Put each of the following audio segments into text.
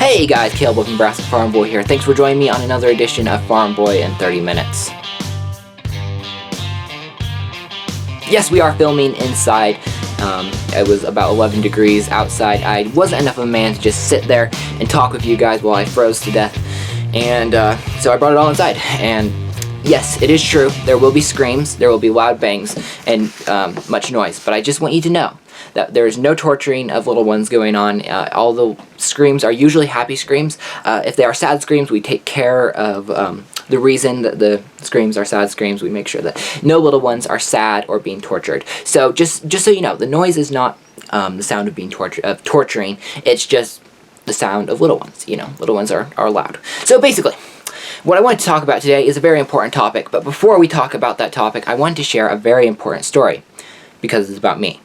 Hey guys, Caleb from Nebraska Farm Boy here. Thanks for joining me on another edition of Farm Boy in 30 Minutes. Yes, we are filming inside. It was about 11 degrees outside. I wasn't enough of a man to just sit there and talk with you guys while I froze to death. And so I brought it all inside. And yes, it is true. There will be screams, there will be loud bangs, and much noise. But I just want you to know that there is no torturing of little ones going on. All the screams are usually happy screams. If they are sad screams, we take care of the reason that the screams are sad screams. We make sure that no little ones are sad or being tortured. So just so you know, the noise is not the sound of being torturing. It's just the sound of little ones. You know, little ones are loud. So basically, what I want to talk about today is a very important topic. But before we talk about that topic, I want to share a very important story because it's about me.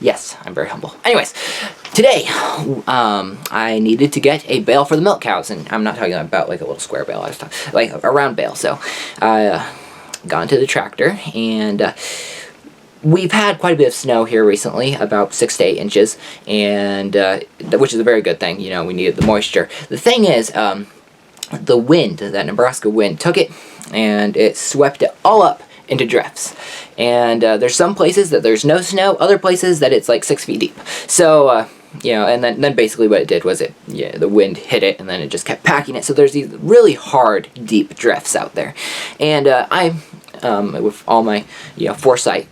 Yes, I'm very humble. Anyways, today, I needed to get a bale for the milk cows, and I'm not talking about like a little square bale, I was talking like a round bale. So I got into the tractor, and we've had quite a bit of snow here recently, about 6 to 8 inches, and which is a very good thing. You know, we needed the moisture. The thing is, the wind, that Nebraska wind, took it, and it swept it all up into drifts. And there's some places that there's no snow, other places that it's like 6 feet deep. So you know, and then basically what it did was the wind hit it, and then it just kept packing it. So there's these really hard, deep drifts out there. And I, with all my foresight,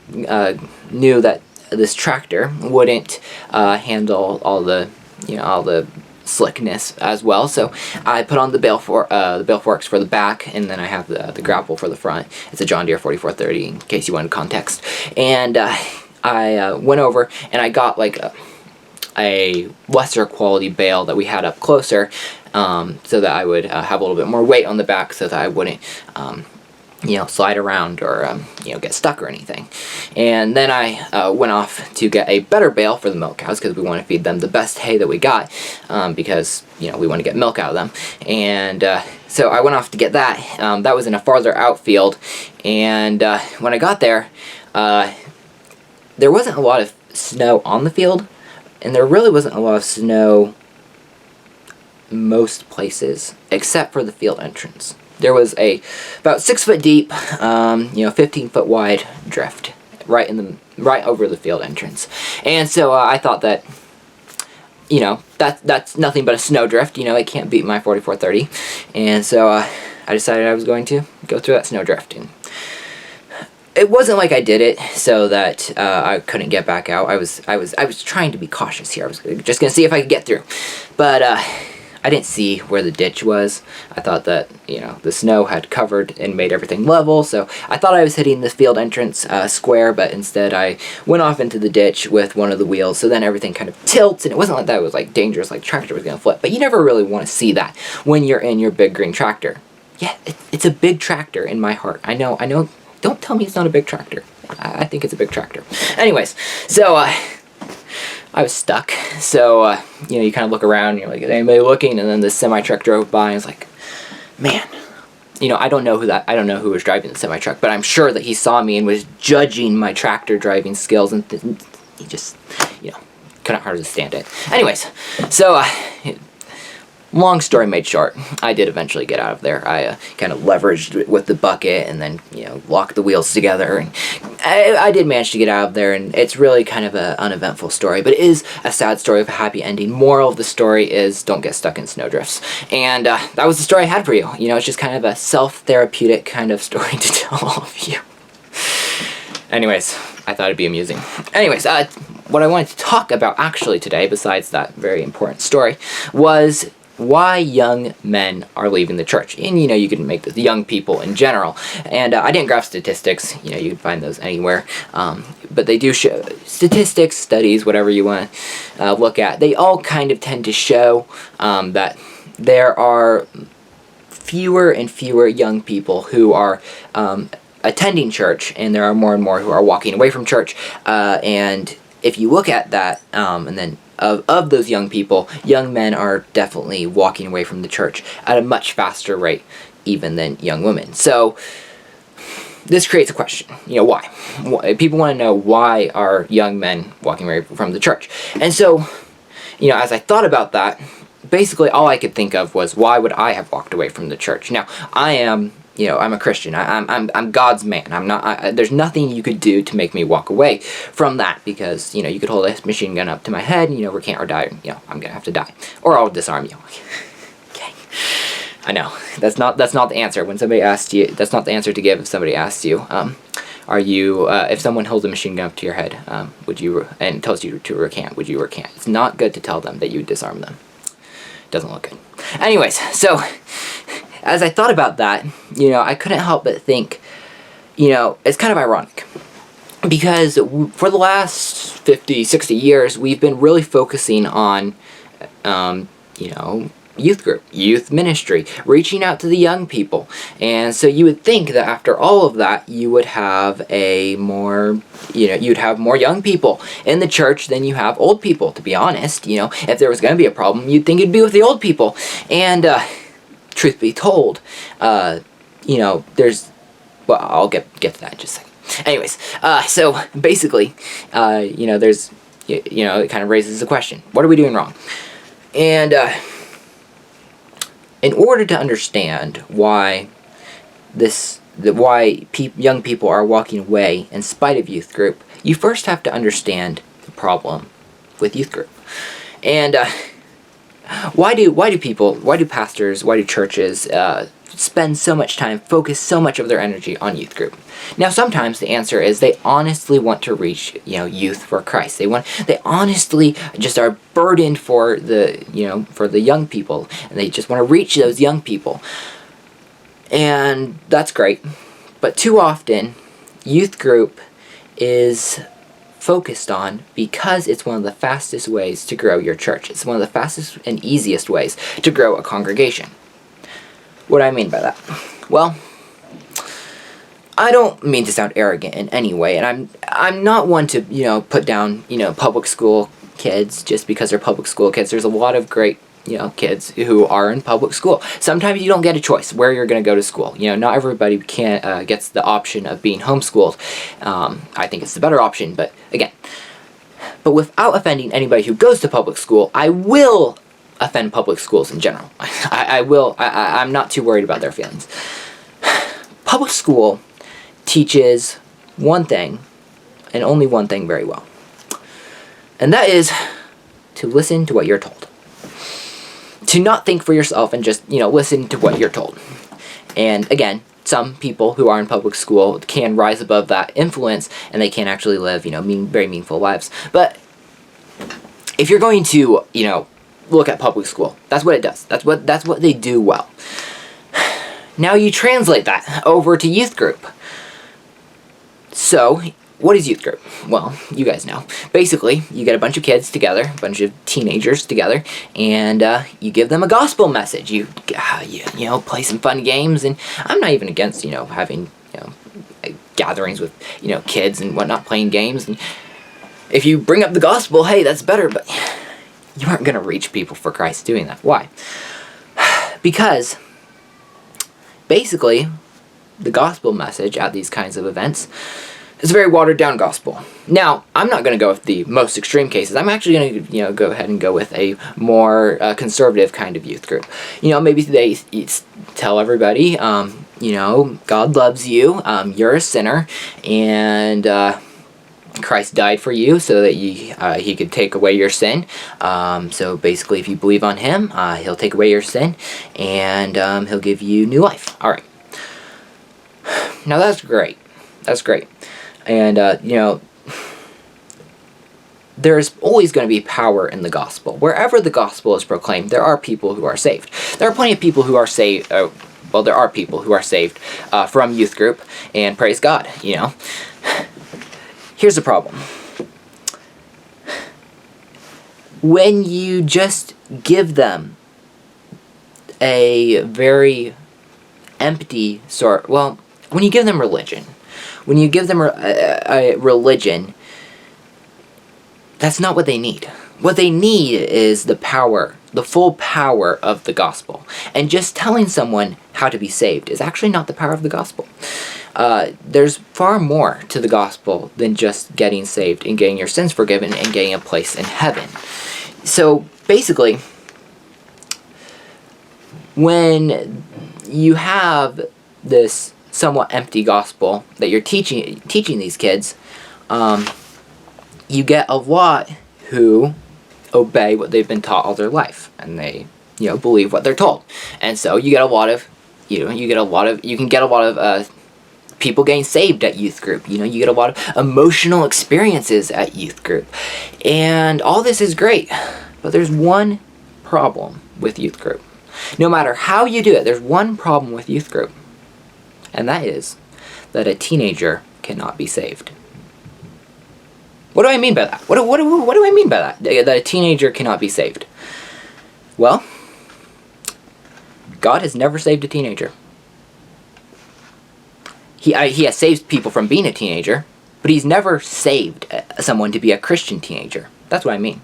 knew that this tractor wouldn't handle all the slickness as well. So I put on the bale forks for the back, and then I have the grapple for the front. It's a John Deere 4430 in case you wanted context. And I went over and I got like a lesser quality bale that we had up closer, so that I would have a little bit more weight on the back, so that I wouldn't slide around or get stuck or anything. And then I went off to get a better bale for the milk cows, because we want to feed them the best hay that we got, because we want to get milk out of them. And so I went off to get that. That was in a farther outfield, and when I got there, there wasn't a lot of snow on the field, and there really wasn't a lot of snow most places except for the field entrance. There was about 6 foot deep, 15 foot wide drift right over the field entrance. And so I thought that, that's nothing but a snow drift. It can't beat my 4430. And so I decided I was going to go through that snow drift. And it wasn't like I did it so that I couldn't get back out. I was trying to be cautious here. I was just gonna see if I could get through, but I didn't see where the ditch was. I thought that, the snow had covered and made everything level, so I thought I was hitting the field entrance square, but instead I went off into the ditch with one of the wheels, so then everything kind of tilts, and it wasn't like that was like dangerous, like tractor was gonna flip, but you never really want to see that when you're in your big green tractor. Yeah, it's a big tractor in my heart. I know, don't tell me it's not a big tractor. I think it's a big tractor. Anyways, so I was stuck, so you kind of look around, and you're like, is anybody looking? And then this semi truck drove by, and it's like, man, I don't know who was driving the semi truck, but I'm sure that he saw me and was judging my tractor driving skills, and he just couldn't hardly stand it. Anyways, so long story made short, I did eventually get out of there. I kind of leveraged it with the bucket, and then locked the wheels together, and I did manage to get out of there. And it's really kind of an uneventful story, but it is a sad story with a happy ending. Moral of the story is don't get stuck in snowdrifts. And that was the story I had for you. It's just kind of a self-therapeutic kind of story to tell all of you. Anyways, I thought it'd be amusing. Anyways, what I wanted to talk about actually today, besides that very important story, was why young men are leaving the church. And you can make the young people in general, and I didn't graph statistics. You can find those anywhere, but they do show statistics, studies, whatever you want to look at. They all kind of tend to show that there are fewer and fewer young people who are attending church, and there are more and more who are walking away from church. And if you look at that, and then of those young people, young men are definitely walking away from the church at a much faster rate even than young women. So this creates a question, why? People want to know, why are young men walking away from the church? And so as I thought about that, basically all I could think of was, why would I have walked away from the church? Now, I am, I'm a Christian. I'm God's man. I'm not. There's nothing you could do to make me walk away from that, because you could hold a machine gun up to my head, and recant or die. I'm gonna have to die, or I'll disarm you. Okay. I know that's not the answer when somebody asks you. That's not the answer to give if somebody asks you. Are you? If someone holds a machine gun up to your head, would you? And tells you to recant, would you recant? It's not good to tell them that you would disarm them. Doesn't look good. Anyways, so as I thought about that, I couldn't help but think, it's kind of ironic, because for the last 50, 60 years, we've been really focusing on, youth group, youth ministry, reaching out to the young people. And so you would think that after all of that, you would have you'd have more young people in the church than you have old people, to be honest. If there was going to be a problem, you'd think it'd be with the old people. And, truth be told, there's, well, I'll get to that in just a second. Anyways, so basically, there's, it kind of raises the question, what are we doing wrong? And, in order to understand why young people are walking away in spite of youth group, you first have to understand the problem with youth group. And why do pastors, why do churches spend so much time, focus so much of their energy on youth group? Now, sometimes the answer is they honestly want to reach, youth for Christ. They honestly just are burdened for the young people, and they just want to reach those young people. And that's great. But too often, youth group is focused on because it's one of the fastest ways to grow your church. It's one of the fastest and easiest ways to grow a congregation. What do I mean by that? Well, I don't mean to sound arrogant in any way, and I'm not one to, put down, public school kids just because they're public school kids. There's a lot of great, kids who are in public school. Sometimes you don't get a choice where you're going to go to school. Not everybody gets the option of being homeschooled. I think it's the better option, but without offending anybody who goes to public school, I will offend public schools in general. I'm not too worried about their feelings. Public school teaches one thing, and only one thing, very well. And that is to listen to what you're told. To not think for yourself and just, listen to what you're told. And again, some people who are in public school can rise above that influence, and they can actually live, very meaningful lives. But if you're going to, look at public school, that's what it does. That's what they do well. Now you translate that over to youth group. So, what is youth group? Well, you guys know. Basically, you get a bunch of kids together, a bunch of teenagers together, and you give them a gospel message. You play some fun games, and I'm not even against, having, gatherings with, kids and whatnot, playing games. And if you bring up the gospel, hey, that's better, but you aren't going to reach people for Christ doing that. Why? Because basically, the gospel message at these kinds of events is a very watered down gospel. Now, I'm not going to go with the most extreme cases. I'm actually going to, go ahead and go with a more conservative kind of youth group. Maybe they tell everybody, God loves you, you're a sinner, and Christ died for you so that he could take away your sin. So basically, if you believe on him, he'll take away your sin, and he'll give you new life. All right. Now that's great. That's great. And, there's always going to be power in the gospel. Wherever the gospel is proclaimed, there are people who are saved. There are plenty of people who are saved. There are people who are saved from youth group, and praise God, Here's the problem. When you just give them a very empty when you give them religion, a religion, that's not what they need. What they need is the power, the full power of the gospel. And just telling someone how to be saved is actually not the power of the gospel. There's far more to the gospel than just getting saved and getting your sins forgiven and getting a place in heaven. So basically, when you have this somewhat empty gospel that you're teaching these kids, you get a lot who obey what they've been taught all their life, and they believe what they're told, and so you get a lot of you can get a lot of people getting saved at youth group. You get a lot of emotional experiences at youth group, and all this is great, but there's one problem with youth group. No matter how you do it, there's one problem with youth group, and that is that a teenager cannot be saved. What do I mean by that? What do I mean by that? That a teenager cannot be saved? Well, God has never saved a teenager. He has saved people from being a teenager, but he's never saved someone to be a Christian teenager. That's what I mean.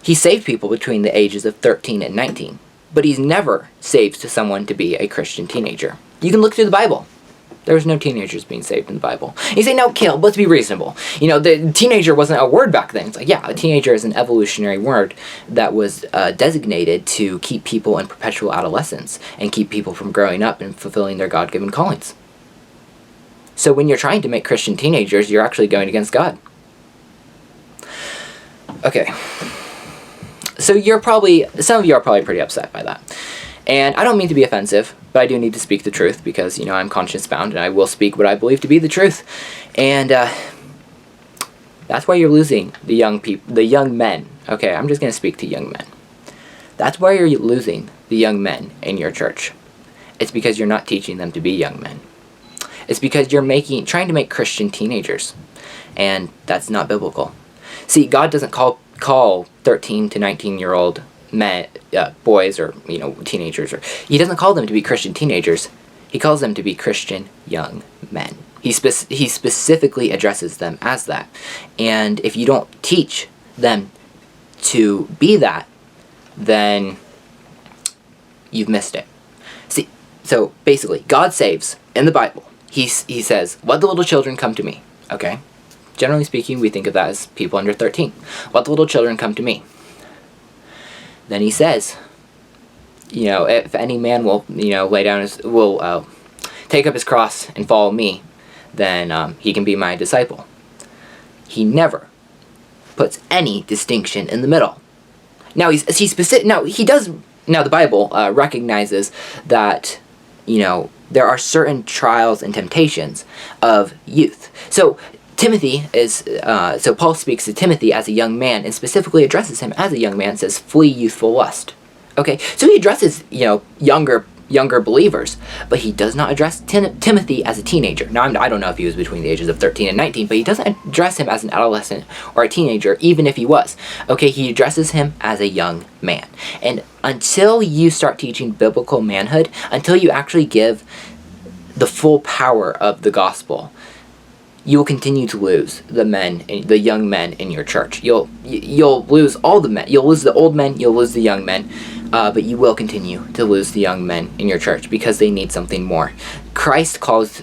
He saved people between the ages of 13 and 19, but he's never saved someone to be a Christian teenager. You can look through the Bible. There's no teenagers being saved in the Bible. And you say, no, Caleb, let's be reasonable. The teenager wasn't a word back then. It's like, yeah, a teenager is an evolutionary word that was designated to keep people in perpetual adolescence and keep people from growing up and fulfilling their God-given callings. So when you're trying to make Christian teenagers, you're actually going against God. Okay. So some of you are probably pretty upset by that. And I don't mean to be offensive, but I do need to speak the truth because, I'm conscience-bound and I will speak what I believe to be the truth. And that's why you're losing the young men. Okay, I'm just going to speak to young men. That's why you're losing the young men in your church. It's because you're not teaching them to be young men. It's because you're trying to make Christian teenagers. And that's not biblical. See, God doesn't call 13 to 19-year-old men, boys, or teenagers, or he doesn't call them to be Christian teenagers. He calls them to be Christian young men. He specifically addresses them as that. And if you don't teach them to be that, then you've missed it. See, so basically, God saves in the Bible. He says, "Let the little children come to me." Okay. Generally speaking, we think of that as people under 13. Let the little children come to me. Then he says, if any man will, take up his cross and follow me, then he can be my disciple. He never puts any distinction in the middle. Now he's specific. Now he does. Now the Bible recognizes that there are certain trials and temptations of youth. So Timothy so Paul speaks to Timothy as a young man and specifically addresses him as a young man, says, "Flee youthful lust." Okay, so he addresses, younger believers, but he does not address Timothy as a teenager. Now, I don't know if he was between the ages of 13 and 19, but he doesn't address him as an adolescent or a teenager, even if he was. Okay, he addresses him as a young man. And until you start teaching biblical manhood, until you actually give the full power of the gospel, you will continue to lose the young men in your church. You'll lose all the men. You'll lose the old men. You'll lose the young men. But you will continue to lose the young men in your church because they need something more. Christ calls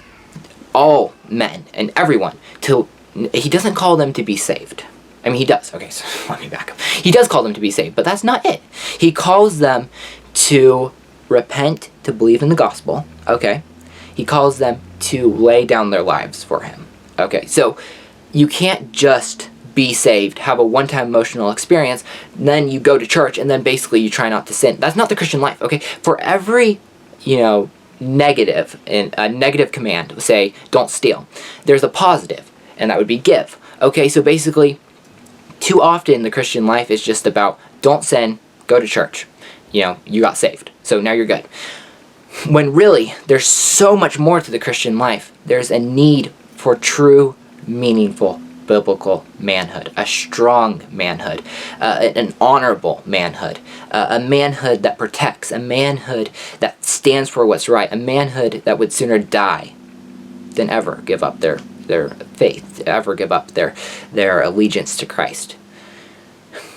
all men and everyone to. He doesn't call them to be saved. I mean, he does. Okay, so let me back up. He does call them to be saved, but that's not it. He calls them to repent, to believe in the gospel. Okay, he calls them to lay down their lives for him. Okay, so you can't just be saved, have a one-time emotional experience, then you go to church, and then basically you try not to sin. That's not the Christian life, okay? For every, negative command, say, don't steal, there's a positive, and that would be give. Okay, so basically, too often the Christian life is just about, don't sin, go to church. You got saved, so now you're good. When really, there's so much more to the Christian life. There's a need for true, meaningful, biblical manhood, a strong manhood, an honorable manhood, a manhood that protects, a manhood that stands for what's right, a manhood that would sooner die than ever give up their faith, ever give up their allegiance to Christ.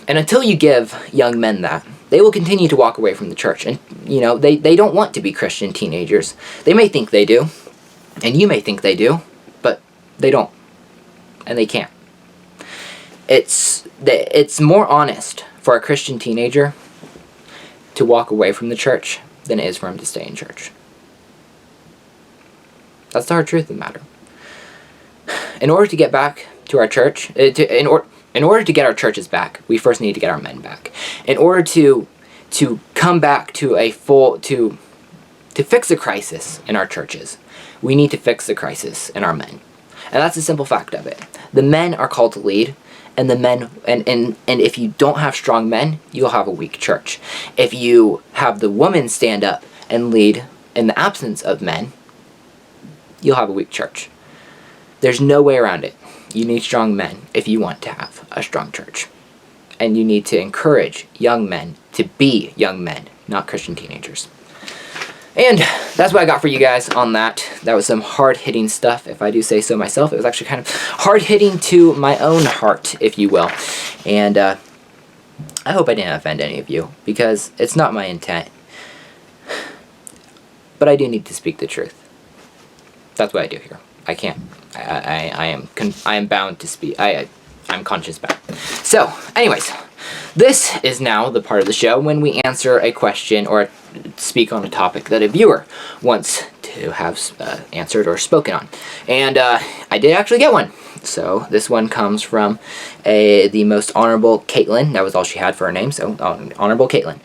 And until you give young men that, they will continue to walk away from the church. And, they don't want to be Christian teenagers. They may think they do, and you may think they do, but they don't. And they can't. it's more honest for a Christian teenager to walk away from the church than it is for him to stay in church. That's the hard truth of the matter. In order to get back to our church, in order to get our churches back, we first need to get our men back. In order to come back to to fix the crisis in our churches, we need to fix the crisis in our men. And that's the simple fact of it. The men are called to lead, and the men and if you don't have strong men, you'll have a weak church. If you have the women stand up and lead in the absence of men, you'll have a weak church. There's no way around it. You need strong men if you want to have a strong church. And you need to encourage young men to be young men, not Christian teenagers. And that's what I got for you guys on that. That was some hard-hitting stuff, if I do say so myself. It was actually kind of hard-hitting to my own heart, if you will. And I hope I didn't offend any of you, because it's not my intent. But I do need to speak the truth. That's what I do here. I can't. I am bound to speak. I'm conscious bound. So, anyways, this is now the part of the show when we answer a question or speak on a topic that a viewer wants to have answered or spoken on. And I did actually get one. So this one comes from the most honorable Caitlin. That was all she had for her name, so honorable Caitlin.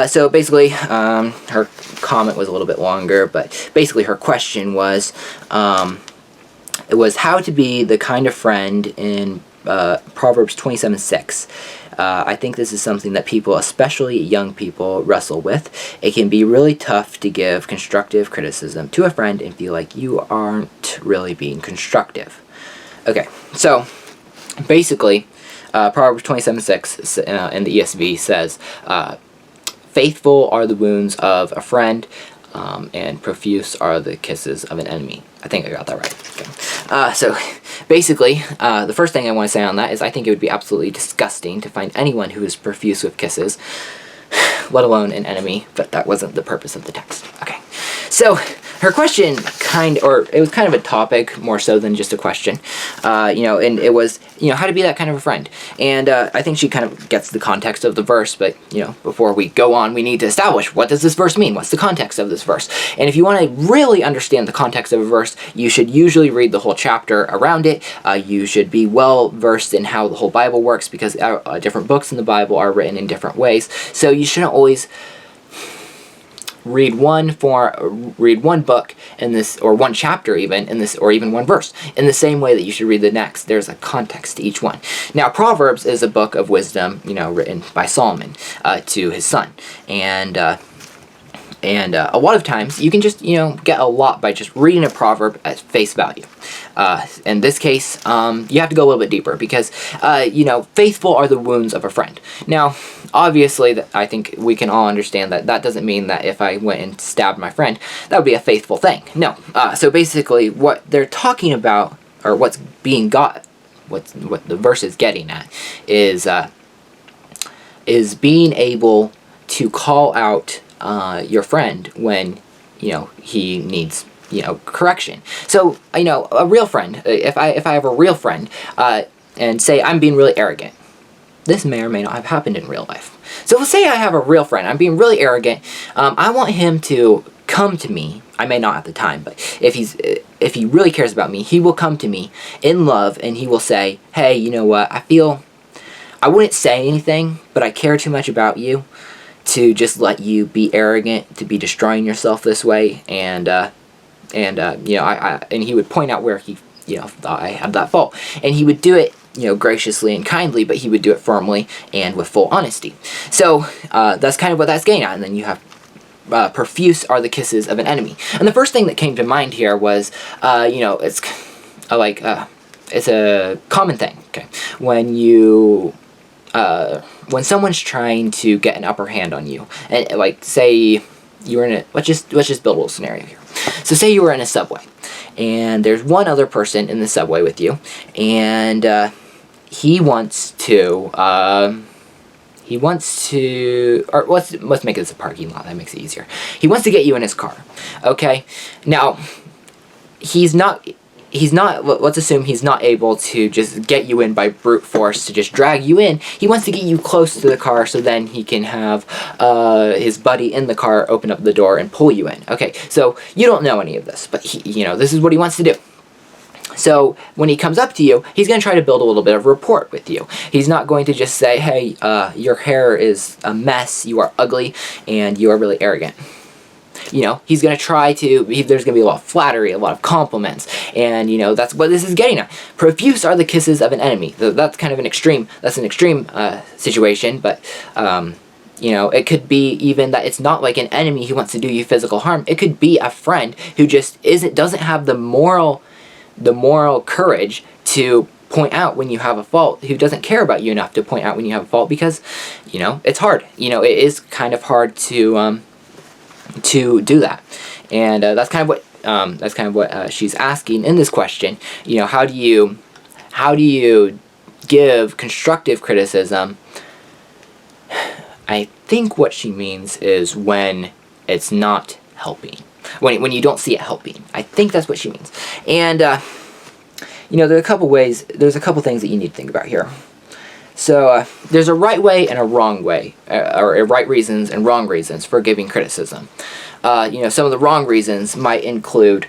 So basically, her comment was a little bit longer, but basically her question was, it was how to be the kind of friend in Proverbs 27:6. I think this is something that people, especially young people, wrestle with. It can be really tough to give constructive criticism to a friend and feel like you aren't really being constructive. Okay, so basically, Proverbs 27:6 in the ESV says, faithful are the wounds of a friend, and profuse are the kisses of an enemy. I think I got that right. Okay. So basically, the first thing I want to say on that is I think it would be absolutely disgusting to find anyone who is profuse with kisses, let alone an enemy, but that wasn't the purpose of the text. Okay. So her question it was kind of a topic more so than just a question, and it was, how to be that kind of a friend. And I think she kind of gets the context of the verse, but, before we go on, we need to establish what does this verse mean? What's the context of this verse? And if you want to really understand the context of a verse, you should usually read the whole chapter around it. You should be well versed in how the whole Bible works, because different books in the Bible are written in different ways. So you shouldn't always read one book in this, or one chapter even in this, or even one verse in the same way that you should read the next. There's a context to each one. Now, Proverbs is a book of wisdom, written by Solomon to his son, and a lot of times you can just get a lot by just reading a proverb at face value. In this case, you have to go a little bit deeper, because faithful are the wounds of a friend. Now, obviously, I think we can all understand that that doesn't mean that if I went and stabbed my friend, that would be a faithful thing. No. So basically, what they're talking about, or what the verse is getting at, is being able to call out your friend when he needs correction. So a real friend, if I have a real friend and say I'm being really arrogant, this may or may not have happened in real life. So let's say I have a real friend, I'm being really arrogant, I want him to come to me. I may not at the time, but if he really cares about me, he will come to me in love, and he will say, hey, you know what, I wouldn't say anything, but I care too much about you to just let you be arrogant, to be destroying yourself this way, and he would point out where he thought I had that fault, and he would do it graciously and kindly, but he would do it firmly and with full honesty. So that's kind of what that's getting at. And then you have profuse are the kisses of an enemy. And the first thing that came to mind here was it's a common thing. Okay, when someone's trying to get an upper hand on you, and say you're in let's just build a little scenario here. So say you were in a subway, and there's one other person in the subway with you, and he wants to, or let's make this a parking lot, that makes it easier. He wants to get you in his car, okay? Now, he's not he's not, let's assume he's not able to just get you in by brute force, to just drag you in. He wants to get you close to the car so then he can have his buddy in the car open up the door and pull you in. Okay, so you don't know any of this, but this is what he wants to do. So when he comes up to you, he's going to try to build a little bit of rapport with you. He's not going to just say, hey, your hair is a mess, you are ugly, and you are really arrogant. He's going to try to, there's going to be a lot of flattery, a lot of compliments, and, that's what this is getting at. Profuse are the kisses of an enemy. That's kind of an extreme, situation, but, it could be even that it's not like an enemy who wants to do you physical harm. It could be a friend who just doesn't have the moral courage to point out when you have a fault, who doesn't care about you enough to point out when you have a fault, because, it's hard. It is kind of hard to do that, and that's kind of what she's asking in this question. How do you give constructive criticism? I think what she means is when it's not helping, when you don't see it helping. I think that's what she means. And there's a couple things that you need to think about here. So there's a right way and a wrong way, or right reasons and wrong reasons for giving criticism. Some of the wrong reasons might include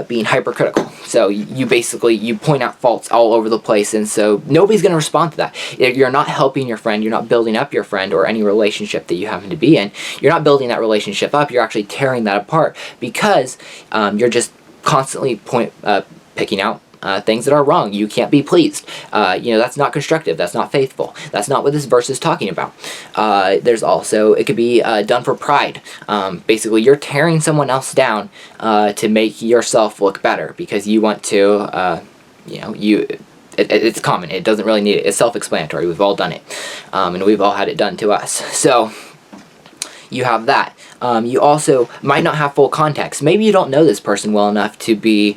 being hypercritical. So you point out faults all over the place, and so nobody's going to respond to that. You're not helping your friend, you're not building up your friend or any relationship that you happen to be in. You're not building that relationship up, you're actually tearing that apart, because you're just constantly picking out things that are wrong. You can't be pleased. That's not constructive. That's not faithful. That's not what this verse is talking about. There's also, it could be done for pride. Basically, you're tearing someone else down to make yourself look better, because you want to, it's common. It doesn't really need it. It's self-explanatory. We've all done it. And we've all had it done to us. So you have that. You also might not have full context. Maybe you don't know this person well enough to be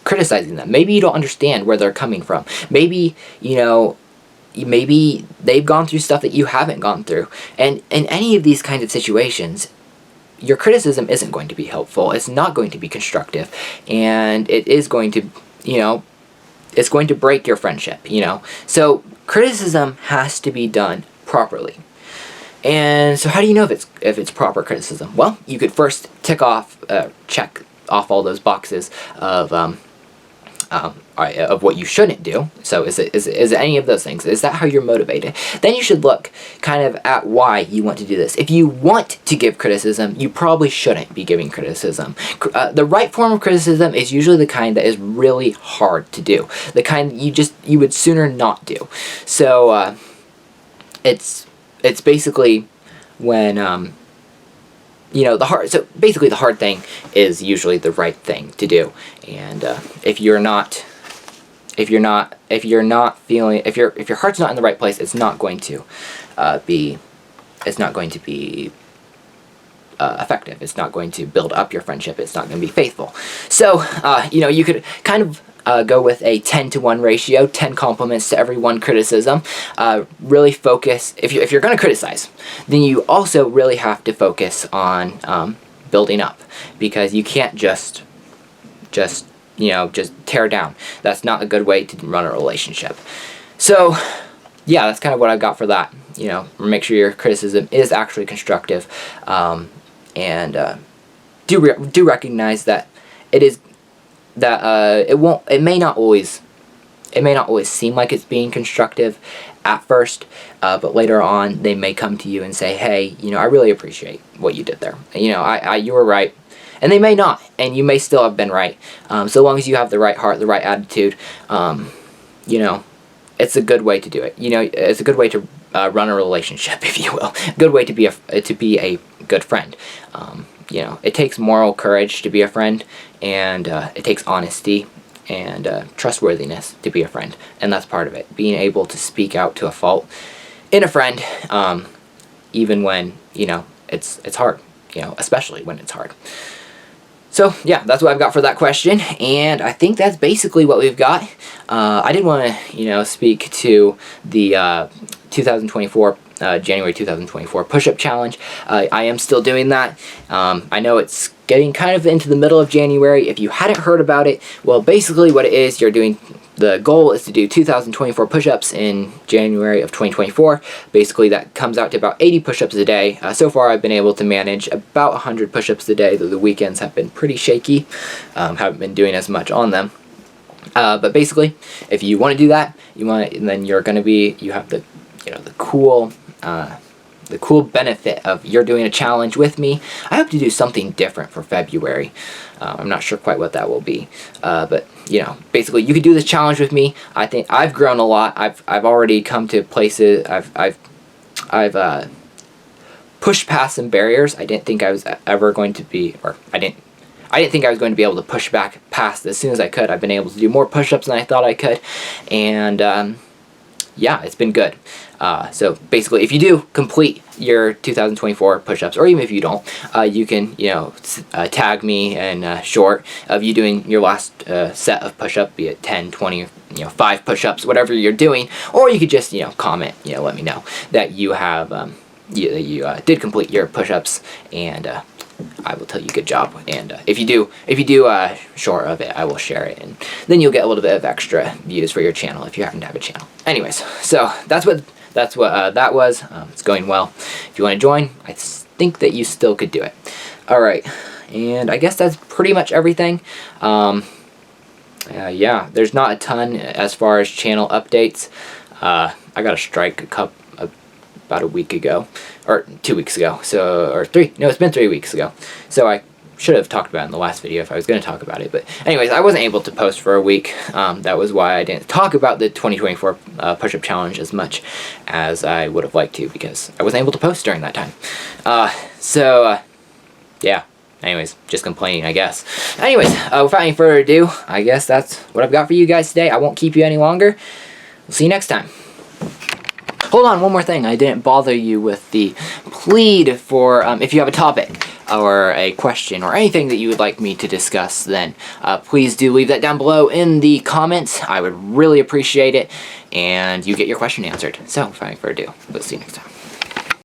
criticizing them. Maybe you don't understand where they're coming from. Maybe, maybe they've gone through stuff that you haven't gone through. And in any of these kinds of situations, your criticism isn't going to be helpful. It's not going to be constructive. And it is going to, it's going to break your friendship, So criticism has to be done properly. And so how do you know if it's proper criticism? Well, you could first check off all those boxes of what you shouldn't do. So is it any of those things? Is that how you're motivated? Then you should look kind of at why you want to do this. If you want to give criticism, you probably shouldn't be giving criticism. The right form of criticism is usually the kind that is really hard to do. The kind you would sooner not do. So it's basically when the hard thing is usually the right thing to do. And if your heart's not in the right place, it's not going to be effective. It's not going to build up your friendship. It's not going to be faithful. So you could kind of go with a 10-to-1 ratio, 10 compliments to every 1 criticism. Really focus, if you're going to criticize, then you also really have to focus on building up, because you can't just tear down. That's not a good way to run a relationship. So yeah, that's kind of what I got for that. Make sure your criticism is actually constructive, and do recognize that it is. That it may not always seem like it's being constructive at first, but later on they may come to you and say, hey, I really appreciate what you did there. You were right. And they may not, and you may still have been right. So long as you have the right heart, the right attitude, it's a good way to do it. It's a good way to run a relationship, if you will. A good way to be a good friend. It takes moral courage to be a friend, and it takes honesty and trustworthiness to be a friend, and that's part of it. Being able to speak out to a fault in a friend, even when it's hard, especially when it's hard. So yeah, that's what I've got for that question, and I think that's basically what we've got. I did want to speak to the 2024 January 2024 push-up challenge. I am still doing that. I know it's getting kind of into the middle of January. If you hadn't heard about it, well, basically what it is, the goal is to do 2,024 push-ups in January of 2024. Basically, that comes out to about 80 push-ups a day. So far, I've been able to manage about 100 push-ups a day, though the weekends have been pretty shaky. Haven't been doing as much on them. But basically, if you want to do that, then you have the cool benefit of you're doing a challenge with me. I hope to do something different for February. I'm not sure quite what that will be, but basically you could do this challenge with me. I think I've grown a lot. I've already come to places. I've pushed past some barriers. I didn't think I was ever going to be, or I didn't think I was going to be able to push back past as soon as I could. I've been able to do more push-ups than I thought I could, and yeah, it's been good. So basically, if you do complete your 2024 push-ups, or even if you don't, you can tag me and short of you doing your last set of push-up, be it 10, 20, 5 push-ups, whatever you're doing, or you could just comment, let me know that you have you did complete your push-ups, and I will tell you good job. And if you do short of it, I will share it, and then you'll get a little bit of extra views for your channel if you happen to have a channel. Anyways, so that's what that was. It's going well. If you want to join, I think that you still could do it. All right, and I guess that's pretty much everything. Yeah, there's not a ton as far as channel updates. I got a strike about a week ago, or 2 weeks ago, it's been 3 weeks ago, so I should have talked about it in the last video if I was going to talk about it, but anyways, I wasn't able to post for a week. That was why I didn't talk about the 2024 push-up challenge as much as I would have liked to, because I wasn't able to post during that time. Yeah, anyways, just complaining, I guess. Anyways, without any further ado, I guess that's what I've got for you guys today. I won't keep you any longer. We'll see you next time. Hold on, one more thing. I didn't bother you with the plead for if you have a topic or a question or anything that you would like me to discuss, then please do leave that down below in the comments. I would really appreciate it, and you get your question answered. So, without any further ado, we'll see you next time.